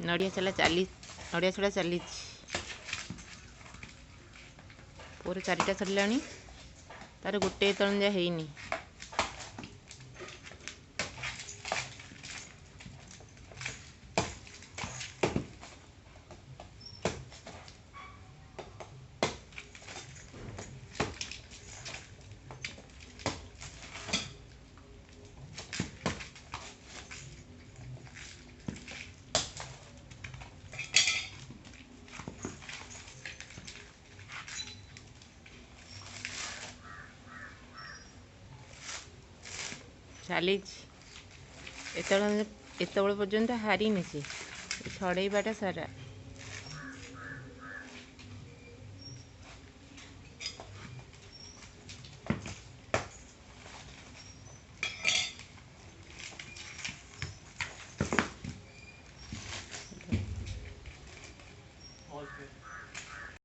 नड़िया छड़ा चली नड़िया छड़ा चली पूरा चारिटा छड़ा तार गोटे तरण जा है चली एत पर्यंत हारिनी सी छड़ेबाटा सारा